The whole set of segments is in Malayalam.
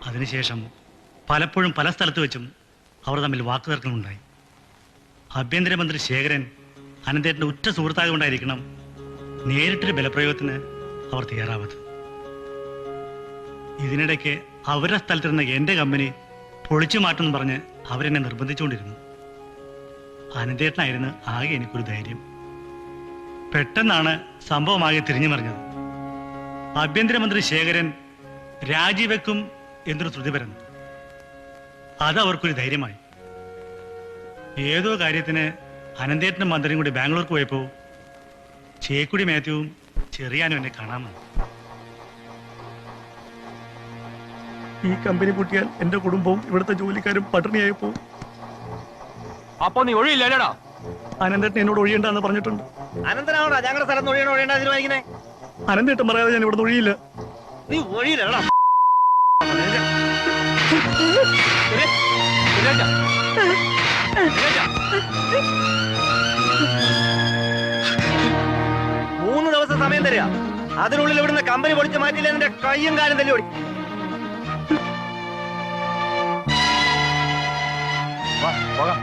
അതിനുശേഷം പലപ്പോഴും പല സ്ഥലത്ത് വെച്ചും അവർ തമ്മിൽ വാക്കുതർക്കങ്ങളുണ്ടായി. ആഭ്യന്തരമന്ത്രി ശേഖരൻ അനന്തേട്ടൻ്റെ ഉറ്റ സുഹൃത്താകൊണ്ടായിരിക്കണം നേരിട്ടൊരു ബലപ്രയോഗത്തിന് അവർ തയ്യാറാവത്. ഇതിനിടയ്ക്ക് അവരുടെ സ്ഥലത്തിരുന്ന എൻ്റെ കമ്പനി പൊളിച്ചു മാറ്റുമെന്ന് പറഞ്ഞ് അവരെന്നെ നിർബന്ധിച്ചുകൊണ്ടിരുന്നു. അനന്തേട്ടനായിരുന്നു ആകെ എനിക്കൊരു ധൈര്യം. പെട്ടെന്നാണ് സംഭവമാകെ തിരിഞ്ഞു മറിഞ്ഞത്. ആഭ്യന്തരമന്ത്രി ശേഖരൻ രാജിവെക്കും എന്നൊരു ശ്രുതി പരന്നു. അത് അവർക്കൊരു ധൈര്യമായി. ഏതോ കാര്യത്തിന് അനന്തേട്ടനും മന്ത്രിയും കൂടി ബാംഗ്ലൂർക്ക് പോയപ്പോൾ ചേക്കുടി മാത്യുവും ചെറിയാനും എന്നെ കാണാമെന്ന്. ഈ കമ്പനി പൊട്ടിയാൽ എന്റെ കുടുംബവും ഇവിടുത്തെ ജോലിക്കാരും പട്ടിണിയായി പോകും. അപ്പൊ നീ ഒഴിയില്ലടാ? അനന്തേട്ടൻ എന്നോട് ഒഴിയണ്ടെന്ന് പറഞ്ഞിട്ടുണ്ട്. അനന്തനാണോ ഞങ്ങളുടെ സ്ഥലത്ത് ഒഴിയണ തീരുമാനിക്കുന്നേ? അനന്തേട്ടൻ പറയാതെ ഞാൻ ഇവിടെ ഒഴിയില്ല. നീ ഒഴിയില്ലടാ. 3 ദിവസം സമയം തരിക. അതിനുള്ളിൽ ഇവിടുന്ന് കമ്പനി പൊളിച്ച് മാറ്റിയില്ല നിന്റെ കയ്യും കാലും തല്ലി ഓടി. പോകാം.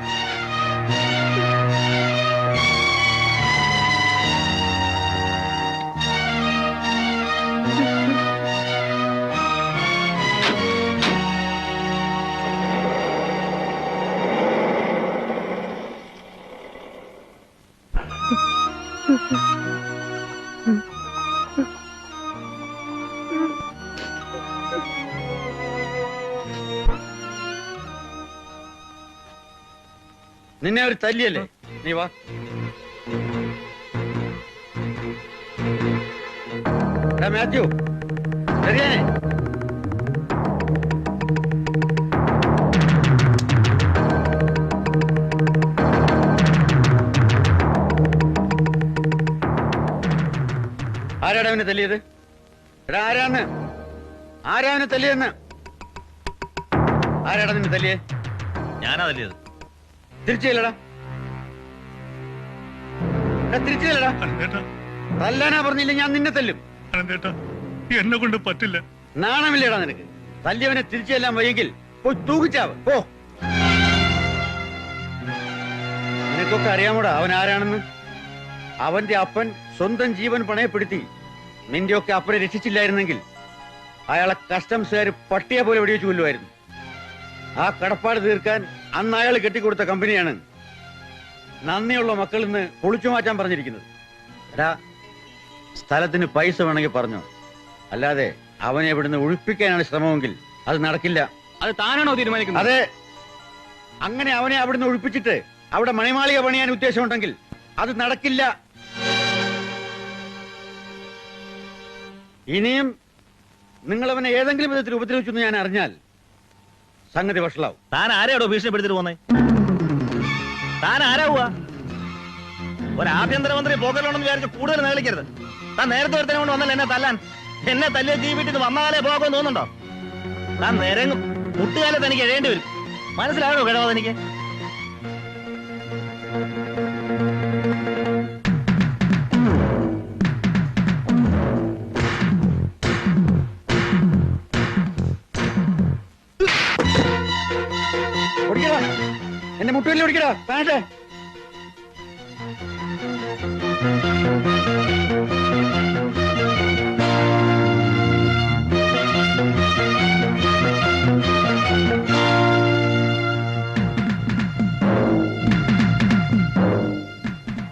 നിന്നെ ഒരു തല്ലിയല്ലേ? നീ വാ. മാത്യു, ശരിയാണേ? ആരാടാ അവനെ തല്ലിയത്? എടാ ആരാവനെ തല്ലിയെന്ന്? ആരാടാ നിന്നെ തല്ലിയേ? ഞാനാ തല്ലിയത്. തിരിച്ചില്ലടാ, തിരിച്ചില്ലടാ. തല്ലാനാ പറഞ്ഞില്ല ഞാൻ നിന്നെ തല്ലും. എന്നെ കൊണ്ട് പറ്റില്ല. നാണമില്ലേടാ നിനക്ക്? തല്ലിയവനെ തിരിച്ചെല്ലാം വയ്യെങ്കിൽ പോയി തൂക്കിച്ചാവ്. പോ. നിനക്കൊക്കെ അറിയാമോടാ അവൻ ആരാണെന്ന്? അവന്റെ അപ്പൻ സ്വന്തം ജീവൻ പണയപ്പെടുത്തി നിന്റെയൊക്കെ അപ്പനെ രക്ഷിച്ചില്ലായിരുന്നെങ്കിൽ അയാളെ കസ്റ്റംസുകാർ പട്ടിയെ പോലെ വെടിവെച്ച് കൊല്ലുമായിരുന്നു. ആ കടപ്പാട് തീർക്കാൻ അന്ന് അയാൾ കെട്ടിക്കൊടുത്ത കമ്പനിയാണ് നന്ദിയുള്ള മക്കളിൽ നിന്ന് പൊളിച്ചു മാറ്റാൻ പറഞ്ഞിരിക്കുന്നത്. എടാ, സ്ഥലത്തിന് പൈസ വേണമെങ്കിൽ പറഞ്ഞോ, അല്ലാതെ അവനെ ഇവിടുന്ന് ഒഴിപ്പിക്കാനാണ് ശ്രമമെങ്കിൽ അത് നടക്കില്ല. അത് താനാണോ തീരുമാനിക്കുന്നത്? അതെ. അങ്ങനെ അവനെ അവിടുന്ന് ഒഴിപ്പിച്ചിട്ട് അവിടെ മണിമാളിക പണിയാൻ ഉദ്ദേശമുണ്ടെങ്കിൽ അത് നടക്കില്ല. ഇനിയും നിങ്ങൾ അവനെ ഏതെങ്കിലും വിധത്തിൽ ഉപദ്രവിച്ചു ഞാൻ അറിഞ്ഞാൽ സംഗതി വഷളാവും. താൻ ആരെയാടോ ഭീഷണിപ്പെടുത്തിട്ട് പോന്നേ? താൻ ആരാവുക? ഒരാഭ്യന്തരമന്ത്രി പോകലുണ്ടെന്ന് വിചാരിച്ച് കൂടുതൽ നേളിക്കരുത്. താൻ നേരത്തെ ഒരുത്തനെ കൊണ്ട് വന്നല്ലോ എന്നെ തല്ലാൻ. എന്നെ തല്ലിയ ജീവിട്ടിട്ട് വന്നാലേ പോകാൻ തോന്നുന്നുണ്ടോ? താൻ നേരെങ്ങും മുട്ടുകാലത്ത് എനിക്ക് എഴേണ്ടി വരും. മനസ്സിലാകണോ കിഴവാ എനിക്ക്? എന്നെ മുട്ടുകല്ലിൽ ഓടിക്കടാ. കാണട്ടെ.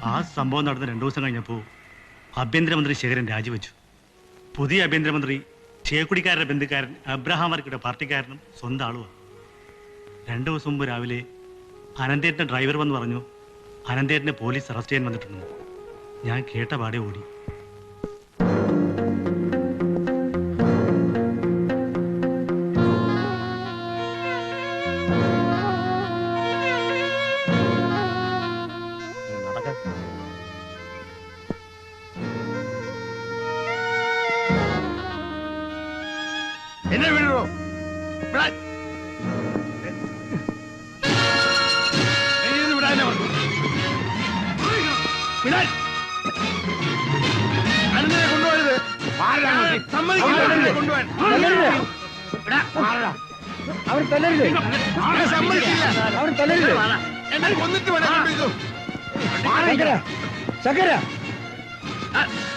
ആ സംഭവം നടന്ന് 2 ദിവസം കഴിഞ്ഞപ്പോൾ ആഭ്യന്തരമന്ത്രി ശേഖരൻ രാജിവെച്ചു. പുതിയ ആഭ്യന്തരമന്ത്രി ചേക്കുടിക്കാരുടെ ബന്ധുക്കാരൻ അബ്രഹാം വർക്കിയുടെ പാർട്ടിക്കാരനും സ്വന്തം ആളുമാണ്. 2 ദിവസം മുമ്പ് രാവിലെ അനന്തേട്ടൻ്റെ ഡ്രൈവർ വന്ന് പറഞ്ഞു അനന്തേട്ടനെ പോലീസ് അറസ്റ്റ് ചെയ്യാൻ വന്നിട്ടുണ്ടെന്ന്. ഞാൻ കേട്ട പാടെ ഓടി. എന്നെ വിടുവോ? കൊണ്ടുപോയത് അവർ തല്ലരുത്, അവർ തല്ലരുത്. ശങ്കര, ശങ്കര,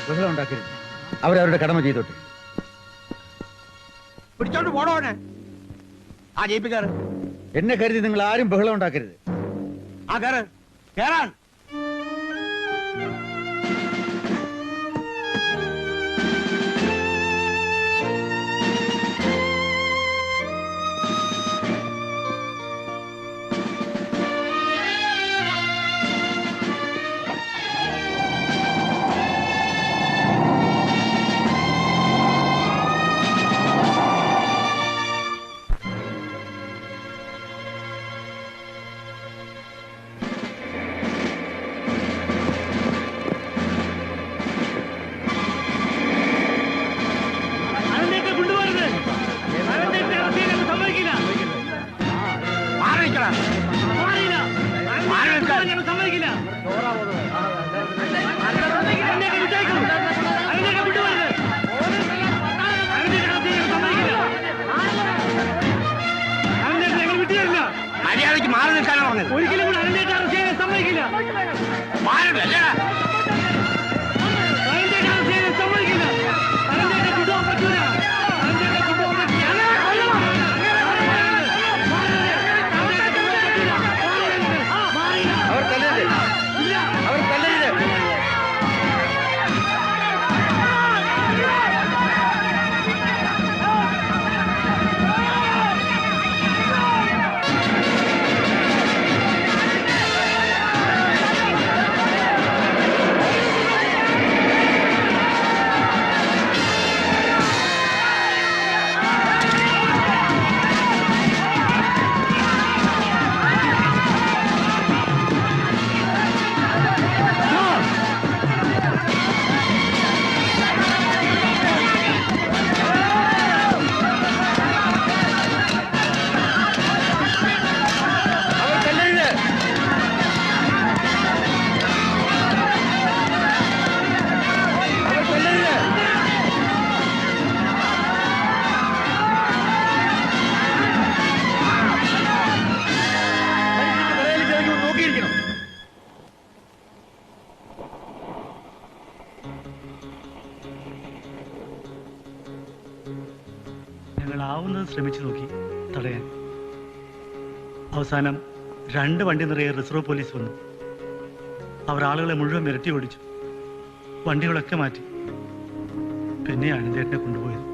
ബഹളം ഉണ്ടാക്കരുത്. അവരവരുടെ കടമ ചെയ്തോട്ടെ. പിടിച്ചോണ്ട് പോണോനെ ആ ജയിപ്പിക്കാറ് എന്നെ കരുതി നിങ്ങൾ ആരും ബഹളം ഉണ്ടാക്കരുത്. ആ കേറ് കേറാൻ. മര്യാദയ്ക്ക് മാറി നിൽക്കാനാണ് പറഞ്ഞത്. ഒരിക്കലും കൂടെ അരങ്ങേറ്റം അറസ്റ്റ് ചെയ്യാൻ സമ്മതിക്കില്ല. അവർ തല്ലരുത്, അവർ തല്ലരുത്. ഞങ്ങളാവുന്നത് ശ്രമിച്ചു നോക്കി തടയാൻ. അവസാനം 2 വണ്ടി നിറയെ റിസർവ് പോലീസ് വന്നു. അവർ ആളുകളെ മുഴുവൻ വിരട്ടി ഓടിച്ചു. വണ്ടികളൊക്കെ മാറ്റി. പിന്നെ അനന്തേട്ടനെ കൊണ്ടുപോയത്.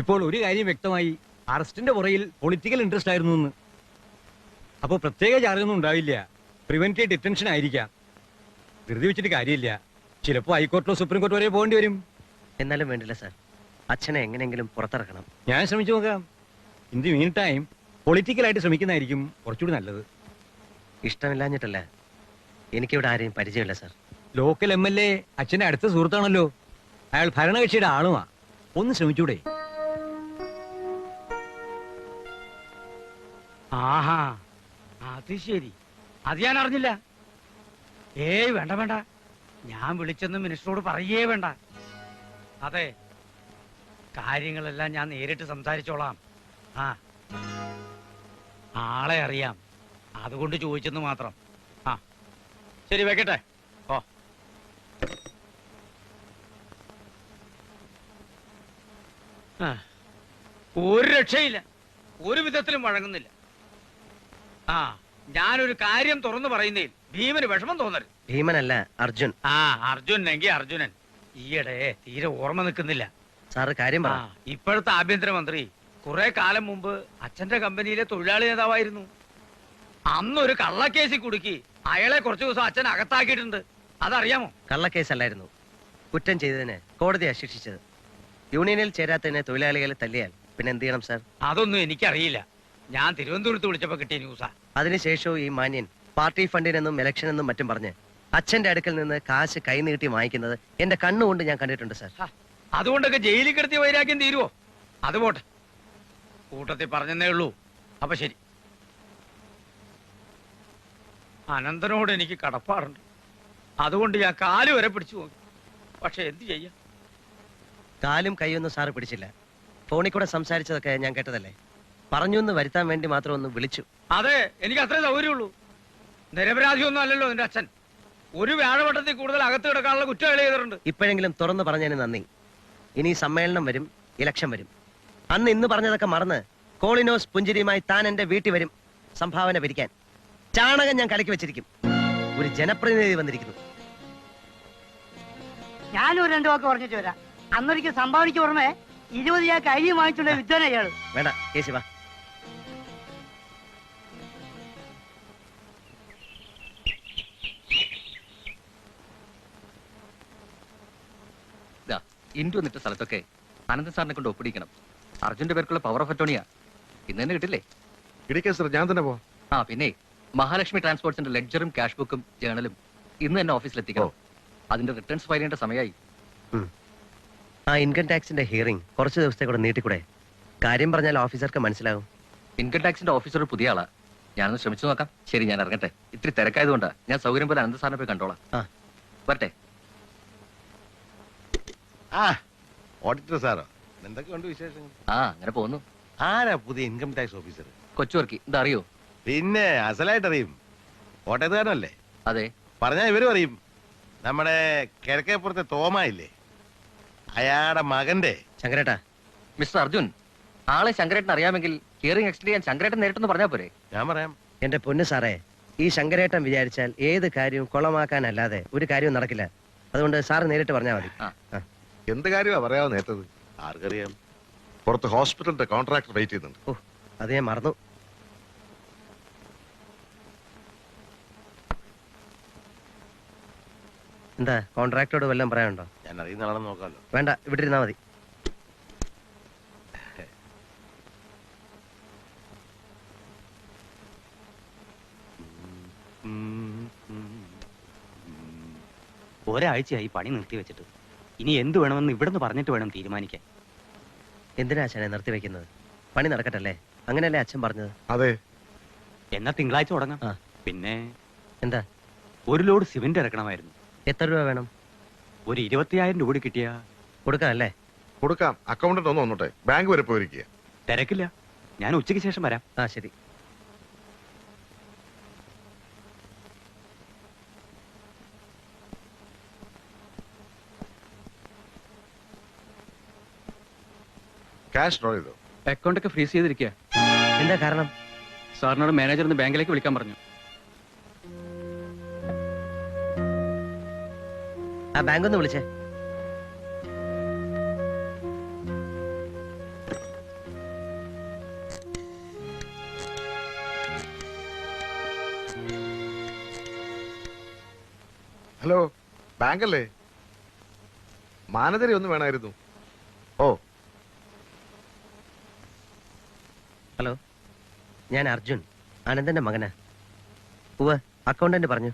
ഇപ്പോൾ ഒരു കാര്യം വ്യക്തമായി, അറസ്റ്റിന്റെ പുറയിൽ പൊളിറ്റിക്കൽ ഇൻട്രസ്റ്റ് ആയിരുന്നു എന്ന്. അപ്പോൾ പ്രത്യേക ചാർജൊന്നും ഉണ്ടാവില്ല, പ്രിവെന്റീവ് ഡിറ്റൻഷൻ ആയിരിക്കാം. ധൃതി വെച്ചിട്ട് കാര്യമില്ല, ചിലപ്പോൾ ഹൈക്കോർട്ടിലോ സുപ്രീം കോർട്ട് വരെ പോകേണ്ടി വരും. എന്നാലും വേണ്ടില്ല സാർ, അച്ഛനെ എങ്ങനെയെങ്കിലും പുറത്തിറക്കണം. ഞാൻ ശ്രമിച്ചു നോക്കാം. ഇൻ ദി മീൻ ടൈം പൊളിറ്റിക്കലായിട്ട് ശ്രമിക്കുന്നതായിരിക്കും കുറച്ചുകൂടി നല്ലത്. ഇഷ്ടമില്ലാഞ്ഞിട്ടല്ല, എനിക്കിവിടെ ആരെയും പരിചയമില്ല സാർ. ലോക്കൽ MLA അച്ഛന്റെ അടുത്ത സുഹൃത്താണല്ലോ. അയാൾ ഭരണകക്ഷിയുടെ ആളുമാ. ഒന്ന് ശ്രമിച്ചൂടെ? ആഹാ, അത് ശരി. അത് ഞാൻ അറിഞ്ഞില്ല. ഏയ് വേണ്ട വേണ്ട, ഞാൻ വിളിച്ചെന്ന് മിനിസ്റ്ററോട് പറയേ വേണ്ട. അതെ, കാര്യങ്ങളെല്ലാം ഞാൻ നേരിട്ട് സംസാരിച്ചോളാം. ആ, ആളെ അറിയാം, അതുകൊണ്ട് ചോദിച്ചെന്ന് മാത്രം. ആ ശരി, വെക്കട്ടെ. ഓ, ഒരു രക്ഷയില്ല, ഒരു വിധത്തിലും വഴങ്ങുന്നില്ല. ആ, ഞാനൊരു കാര്യം തുറന്നു പറയുന്നതിൽ ഭീമന് വിഷമം തോന്നരുത്. ഭീമനല്ല, അർജുൻ. ആ, അർജുനെങ്കിൽ അർജുനൻ. ഈയിടെ തീരെ ഓർമ്മ നിൽക്കുന്നില്ല. സാറ് കാര്യം പറ. ഇപ്പോഴത്തെ ആഭ്യന്തരമന്ത്രി കുറെ കാലം മുമ്പ് അച്ഛന്റെ കമ്പനിയിലെ തൊഴിലാളി നേതാവായിരുന്നു. അന്നൊരു കള്ളക്കേസിൽ കുടുക്കി അയാളെ കുറച്ചു ദിവസം അച്ഛൻ അകത്താക്കിയിട്ടുണ്ട്. അതറിയാമോ? കള്ളക്കേസല്ലായിരുന്നു, കുറ്റം ചെയ്തതിന് കോടതിയാ ശിക്ഷിച്ചത്. യൂണിയനിൽ ചേരാത്തതിന് തൊഴിലാളികളെ തല്ലിയാൽ പിന്നെ എന്ത് ചെയ്യണം സാർ? അതൊന്നും എനിക്കറിയില്ല. ഞാൻ തിരുവനന്തപുരത്ത് വിളിച്ചപ്പോ കിട്ടിയ ന്യൂസാ. അതിനുശേഷവും ഈ മാന്യൻ പാർട്ടി ഫണ്ടിനെന്നും ഇലക്ഷനെന്നും മറ്റും പറഞ്ഞ് അച്ഛന്റെ അടുക്കൽ നിന്ന് കാശ് കൈനീട്ടി വാങ്ങിക്കുന്നത് എന്റെ കണ്ണുകൊണ്ട് ഞാൻ കണ്ടിട്ടുണ്ട് സാർ. അതുകൊണ്ടൊക്കെ ജയിലിൽ കിടത്തിയ വൈരാഗ്യം തീരുവോ? അത് പോട്ടെ, കൂട്ടത്തിൽ പറഞ്ഞെന്നേ ഉള്ളൂ. അപ്പൊ ശരി. അനന്തനോട് എനിക്ക് കടപ്പാടുണ്ട്. അതുകൊണ്ട് ഞാൻ കാല് വരെ പിടിച്ചു നോക്കി. പക്ഷെ എന്ത് ചെയ്യാം? കാലും കൈയൊന്നും സാറ് പിടിച്ചില്ല. ഫോണിൽ കൂടെ സംസാരിച്ചതൊക്കെ ഞാൻ കേട്ടതല്ലേ. പറഞ്ഞു എന്ന് വരുത്താൻ വേണ്ടി മാത്രം ഒന്ന് വിളിച്ചു. അതെ, എനിക്ക് അത്രേ സൗകര്യമുള്ളൂ. നിരപരാധിയൊന്നും അല്ലല്ലോ നിന്റെ അച്ഛൻ. ഒരു വ്യാഴവട്ടത്തിൽ കൂടുതൽ അകത്ത് കിടക്കാനുള്ള കുറ്റം ചെയ്തിട്ടുണ്ട്. ഇപ്പോഴെങ്കിലും തുറന്നു പറഞ്ഞതിന് നന്ദി. ഇനി സമ്മേളനം വരും, ഇലക്ഷൻ വരും. അന്ന് ഇന്ന് പറഞ്ഞതൊക്കെ മറന്ന് കോളിനോസ് പുഞ്ചിരിയുമായി താൻ എന്റെ വീട്ടിൽ വരും സംഭാവന പിരിക്കാൻ. ചാണകം ഞാൻ കലക്കി വെച്ചിരിക്കും. ഒരു ജനപ്രതിനിധി വന്നിരിക്കുന്നു. ഞാനൊരു 2 വാക്ക് പറഞ്ഞിട്ട് വരാം. അന്നൊരിക്കൽ സംഭാവനയ്ക്ക് പുറമെ 20 ചാക്ക് അരി വാങ്ങിച്ചുള്ള വിദ്വാന അയാള്. വേണ്ട കേസി വാ. ഇന്റു വന്നിട്ട സ്ഥലത്തൊക്കെ അനന്ത സാറിനെ കൊണ്ട് ഒപ്പിടിക്കണം. അർജുന്റെ പേർക്കുള്ള പവർ ഓഫ് അറ്റോണിയാ. ഇന്ന് തന്നെ കിട്ടില്ലേ? ഞാൻ തന്നെ പോ. ആ പിന്നെ മഹാലക്ഷ്മി ട്രാൻസ്പോർട്സിന്റെ ലെഡ്ജറും ക്യാഷ് ബുക്കും ജേണലും ഇന്ന് തന്നെ ഓഫീസിലെത്തിക്കണം. അതിന്റെ റിട്ടേൺസ് ഫയൽ ചെയ്യേണ്ട സമയമായി. ആ ഇൻകം ടാക്സിന്റെ ഹിയറിംഗ് കുറച്ച് ദിവസത്തെ കൂടെ നീട്ടിക്കൂടെ? കാര്യം പറഞ്ഞാൽ ഓഫീസർക്ക് മനസ്സിലാവും. ഇൻകം ടാക്സിന്റെ ഓഫീസർ പുതിയ ആളാ. ഞാനൊന്ന് ശ്രമിച്ചു നോക്കാം. ശരി, ഞാൻ ഇറങ്ങട്ടെ. ഇത്തിരി തിരക്കായതുകൊണ്ടാ. ഞാൻ സൗകര്യം പോലെ അനന്ത സാറിനെ പോയി കണ്ടോളാം. വരട്ടെ. ഓഡിറ്റർ സാറോ, എന്തൊക്കെയുണ്ട് വിശേഷങ്ങൾ? അങ്ങനെ പോകുന്നു. ആരാ പുതിയ ഇൻകം ടാക്സ് ഓഫീസർ? കൊച്ചുവർക്കി, ഇതാ അറിയോ? പിന്നെ അസലായിട്ട് അറിയും. കോട്ടയത്തുകാരനല്ലേ? അതെ. പറഞ്ഞാ ഇവരും അറിയും. നമ്മുടെ കിഴക്കേപ്പുറത്തെ തോമയില്ലേ, അയാളുടെ മകന്റെ. ശങ്കരേട്ടാ. മിസ്റ്റർ അർജുൻ, ആളെ ശങ്കരേട്ടൻ അറിയാമെങ്കിൽ ഹിയറിംഗ് എക്സ്റ്റെൻഡ് ചെയ്യാൻ ശങ്കരേട്ടൻ നേരിട്ടെന്ന് പറഞ്ഞാൽ പോരെ? ഞാൻ പറയാം. എന്റെ പൊന്നു സാറേ, ഈ ശങ്കരേട്ടൻ വിചാരിച്ചാൽ ഏത് കാര്യവും കുളമാക്കാനല്ലാതെ ഒരു കാര്യവും നടക്കില്ല. അതുകൊണ്ട് സാറ് നേരിട്ട് പറഞ്ഞാൽ മതി. എന്ത് കാര്യമാ പറയാവോ നേരത്തത്? ആർക്കറിയാം. പുറത്ത് ഹോസ്പിറ്റലിന്റെ കോൺട്രാക്ടർ വെയിറ്റ് ചെയ്യുന്നുണ്ട്. ഓ, അത് ഞാൻ മറന്നു. എന്താ കോൺട്രാക്ടറോട് വല്ലതും പറയാനുണ്ടോ? ഞാൻ അറിയുന്ന ആളാണെന്ന് നോക്കാമല്ലോ. വേണ്ട, ഇവിടെ ഇരുന്നാ മതി. ഒരാഴ്ചയായി പണി നിർത്തി വെച്ചിട്ട്. ഇനി എന്ത് വേണമെന്ന് ഇവിടുന്ന് പറഞ്ഞിട്ട് വേണം തീരുമാനിക്കാൻ. എന്തിനാ അച്ഛനെ നിർത്തിവെക്കുന്നത്? പണി നടക്കട്ടല്ലേ? അങ്ങനെയല്ലേ അച്ഛൻ പറഞ്ഞത്? അതെ. എന്നാ തിങ്കളാഴ്ച തുടങ്ങാം. പിന്നെ എന്താ? ഒരു ലോഡ് സിമന്റ് ഇറക്കണമായിരുന്നു. എത്ര രൂപ വേണം? ഒരു 25,000 രൂപ കിട്ടിയാ കൊടുക്കാനല്ലേ? കൊടുക്കാം. അക്കൗണ്ടന്റ് ഒന്ന് വന്നോട്ടെ. ബാങ്ക് വരെ പോയിരിക്കുക. തിരക്കില്ല, ഞാൻ ഉച്ചയ്ക്ക് ശേഷം വരാം. ശരി. ക്യാഷ് ഡ്രോ ചെയ്തോ? അക്കൗണ്ട് ഒക്കെ ഫ്രീസ് ചെയ്തിരിക്കുക. എന്താ കാരണം? സാറിനോട് മാനേജർ ഒന്ന് ബാങ്കിലേക്ക് വിളിക്കാൻ പറഞ്ഞു. ആ ബാങ്ക് ഒന്ന് വിളിച്ചേ. ഹലോ, ബാങ്കല്ലേ? മാനേജരെ ഒന്ന് വേണമായിരുന്നു. ഓ, ഹലോ, ഞാൻ അർജുൻ, അനന്തന്റെ മകനാ. ഉവ്വ്, അക്കൗണ്ടന്റ് പറഞ്ഞു.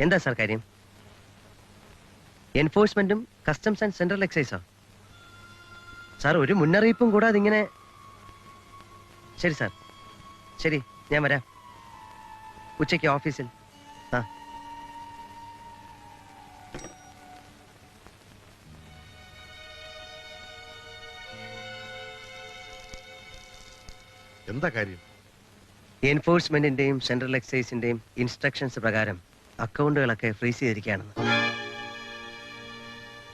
എന്താ സാർ കാര്യം? എൻഫോഴ്സ്മെന്റും കസ്റ്റംസ് ആൻഡ് സെൻട്രൽ എക്സൈസോ? സാർ, ഒരു മുന്നറിയിപ്പും കൂടാതെ ഇങ്ങനെ? ശരി സാർ, ശരി, ഞാൻ വരാം ഉച്ചയ്ക്ക് ഓഫീസിൽ. എന്താ കാര്യം? എൻഫോഴ്സ്മെന്റിന്റെയും സെൻട്രൽ എക്സൈസിന്റെയും ഇൻസ്ട്രക്ഷൻസ് പ്രകാരം അക്കൗണ്ടുകളൊക്കെ ഫ്രീസ് ചെയ്തിരിക്കുകയാണെന്ന്.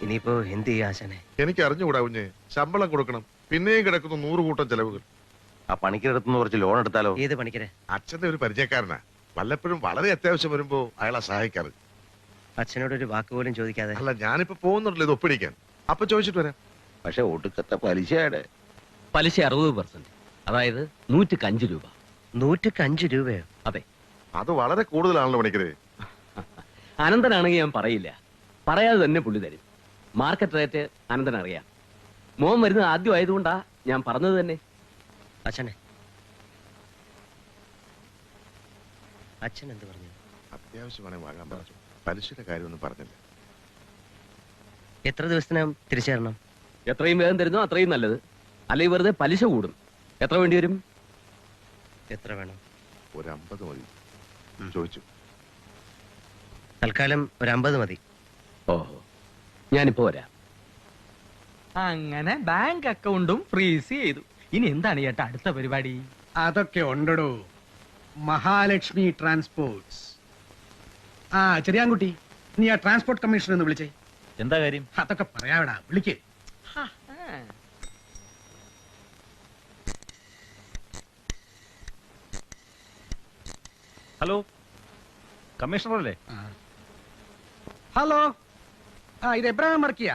ഇനിയിപ്പോ എന്ത് ചെയ്യാ ആശാനെ? എനിക്ക് അറിഞ്ഞുകൂടാ കുഞ്ഞ്. ശമ്പളം കൊടുക്കണം, പിന്നെയും കിടക്കുന്നു 100 കൂട്ടം ചെലവുകൾ. ആ പണിക്കരെടുത്തുനിന്ന് കുറച്ച് ലോൺ എടുത്താലോ? ഏത് പണിക്കരെ? അച്ഛന്റെ ഒരു പരിചയക്കാരനാ. വല്ലപ്പോഴും വളരെ അത്യാവശ്യം വരുമ്പോ അയാളെ സഹായിക്കാറ്. അച്ഛനോട് ഒരു വാക്ക് പോലും ചോദിക്കാതെ? അല്ല, ഞാനിപ്പോ പോകുന്നുണ്ടല്ലോ ഇത് ഒപ്പിടിക്കാൻ. അപ്പൊ ചോദിച്ചിട്ട് വരാം. പക്ഷെ ഒടുക്കത്തെ പലിശയുടെ പലിശ 60%, അതായത് 105 രൂപ. 105 രൂപയോ? അതെ. അത് വളരെ കൂടുതലാണല്ലോ പണിക്കരെ. അനന്തനാണെങ്കിൽ ഞാൻ പറയില്ല, പറയാതെ തന്നെ പുള്ളി തരും. മാർക്കറ്റ് റേറ്റ് അനന്തൻ അറിയാം. മോൻ വരുന്നത് ആദ്യം ആയതുകൊണ്ടാ ഞാൻ പറഞ്ഞത് തന്നെ. അച്ഛനെ, അച്ഛൻ എന്ത് പറഞ്ഞു? അത്യാവശ്യമാണ് വാങ്ങാൻ പറഞ്ഞു. പലിശയുടെ കാര്യമൊന്നും പറഞ്ഞില്ല. എത്ര ദിവസത്തിനകം തിരിച്ചു തരണം? എത്രയും വേഗം തരുന്നോ അത്രയും നല്ലത്. അല്ലെങ്കിൽ വെറുതെ പലിശ കൂടും. എത്ര വേണ്ടി വരും? എത്ര വേണം? ഒരു 50 മതി. ചോദിച്ചു. തൽക്കാലം ഒരു 50 മതി. ഓഹോ, ഞാനിപ്പോ വരാം. അങ്ങനെ ബാങ്ക് അക്കൗണ്ടും ഫ്രീസ് ചെയ്തു. ഇനി എന്താണ് ചേട്ടാ അടുത്ത പരിപാടി? അതൊക്കെ ഉണ്ടോ. മഹാലക്ഷ്മി ട്രാൻസ്പോർട്ട്സ്. ആ ചെറിയാൻകുട്ടി, നീ ആ ട്രാൻസ്പോർട്ട് കമ്മീഷണർ ഒന്ന് വിളിച്ചേ. എന്താ കാര്യം? അതൊക്കെ പറയാവിടാ, വിളിക്കേ. ഹലോ, കമ്മീഷണർ അല്ലേ? ഹലോ, ആ ഇത് എബ്രഹാം വർക്കിയ.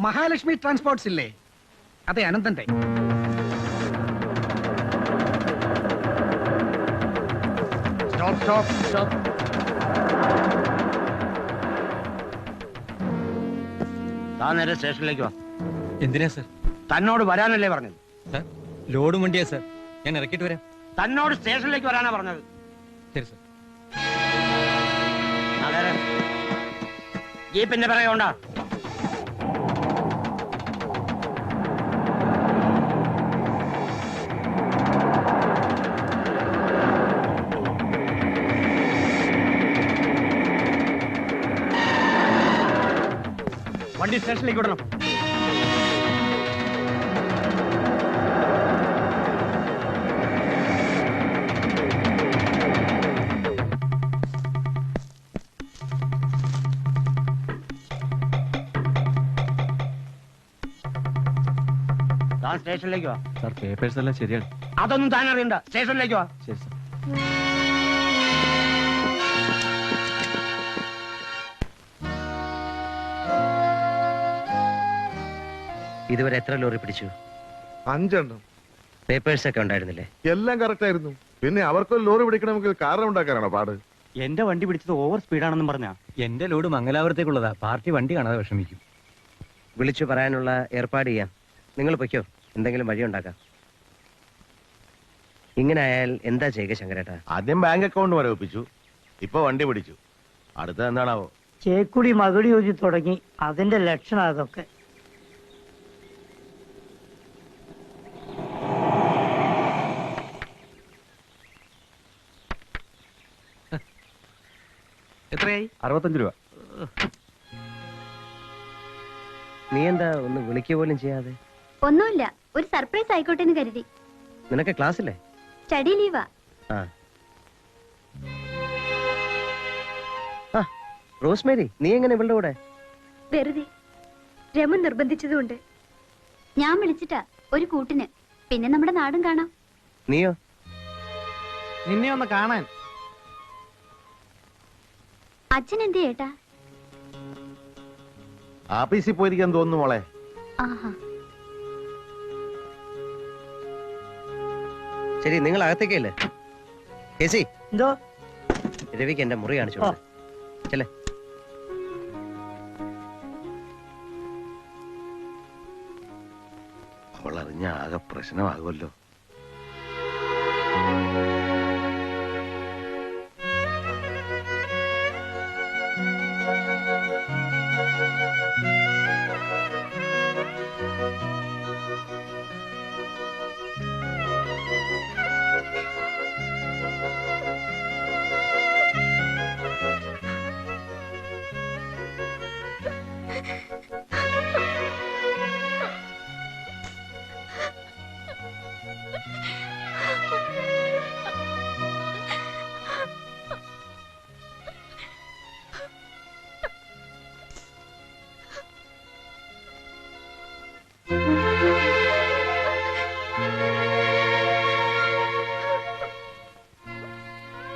മഹാലക്ഷ്മി ട്രാൻസ്പോർട്ട്സ് ഇല്ലേ? അതെ, അനന്തന്റെ. Stop stop stop. താൻ നേരെ സ്റ്റേഷനിലേക്ക് വാ. എന്തിനാ സർ? തന്നോട് വരാനല്ലേ പറഞ്ഞത്? സർ, ലോഡ് വണ്ടിയാ സർ, ഞാൻ ഇറക്കിയിട്ട് വരാം. തന്നോട് സ്റ്റേഷനിലേക്ക് വരാനാ പറഞ്ഞത്. ശരി സർ. ജീപ്പിന്റെ പിറകെ ഉണ്ടാ. വണ്ടി സ്റ്റേഷനിലേക്ക് വിടണം. താൻ സ്റ്റേഷനിലേക്ക് വാ. സാർ, പേപ്പേഴ്സ് എല്ലാം ശരിയാണ്. അതൊന്നും താൻ അറിയണ്ട, സ്റ്റേഷനിലേക്ക് വാ. ശരി സാർ. ഇതുവരെ എത്ര ലോറി പിടിച്ചു? 5 എണ്ണം. പേപ്പേഴ്സ് ഒക്കെ ഉണ്ടായിരുന്നില്ലേ? എല്ലാം കറക്റ്റ് ആയിരുന്നു. പിന്നെ അവർക്കൊരു ലോറി പിടിക്കണമെങ്കിൽ കാരണം ഉണ്ടാക്കാനാണോ പാട്? എന്റെ വണ്ടി പിടിച്ചത് ഓവർ സ്പീഡാണെന്നും പറഞ്ഞാ. എന്റെ ലോഡ് മംഗലാപുരത്തേക്കുള്ളതാ. പാർട്ടി വണ്ടി കാണാതെ വിഷമിക്കും. വിളിച്ചു പറയാനുള്ള ഏർപ്പാട് ചെയ്യാം. നിങ്ങൾ പൊയ്ക്കോ, എന്തെങ്കിലും വഴി ഉണ്ടാക്കാം. ഇങ്ങനെ ആയാൽ എന്താ ചെയ്യുക ശങ്കരേട്ടാ? ആദ്യം ബാങ്ക് അക്കൗണ്ട് മരവിപ്പിച്ചു, ഇപ്പൊ വണ്ടി പിടിച്ചു. അടുത്ത എന്താണാവോ? ചേക്കുടി മകുടി യോജി തുടങ്ങി. അതിന്റെ ലക്ഷണം അതൊക്കെ. എത്രയായി? 65 രൂപ. നീ എന്താ ഒന്ന് വിളിക്കുക പോലും ചെയ്യാതെ? ഒന്നുമില്ല, ഒരു സർപ്രൈസ് ആയിക്കോട്ടെ എന്ന് കരുതി. നിനക്ക് ക്ലാസ്സില്ലേ? സ്റ്റഡി ലീവാ. ആ, റോസ്മേരി, നീ എങ്ങനെ ഇവളുടെ കൂടെ? വെറുതെ രമൻ നിർബന്ധിച്ചതുകൊണ്ട്. ഞാൻ വിളിച്ചിട്ടാ, ഒരു കൂട്ടിന്. പിന്നെ നമ്മുടെ നാടും കാണാം. നീയോ? നിന്നെ ഒന്ന് കാണാൻ. അച്ഛൻ എന്ത് ചേട്ടാ? ആഫീസിൽ പോയിരിക്കാൻ തോന്നുന്നു മോളെ. ആഹാ. ശരി, നിങ്ങൾ അകത്തേക്കല്ലേ? കേസി, എന്തോ? രവിക്ക് എന്റെ മുറി കാണിച്ചു ചെല്ലേ. അവൾ അറിഞ്ഞ ആകെ പ്രശ്നമാകുമല്ലോ.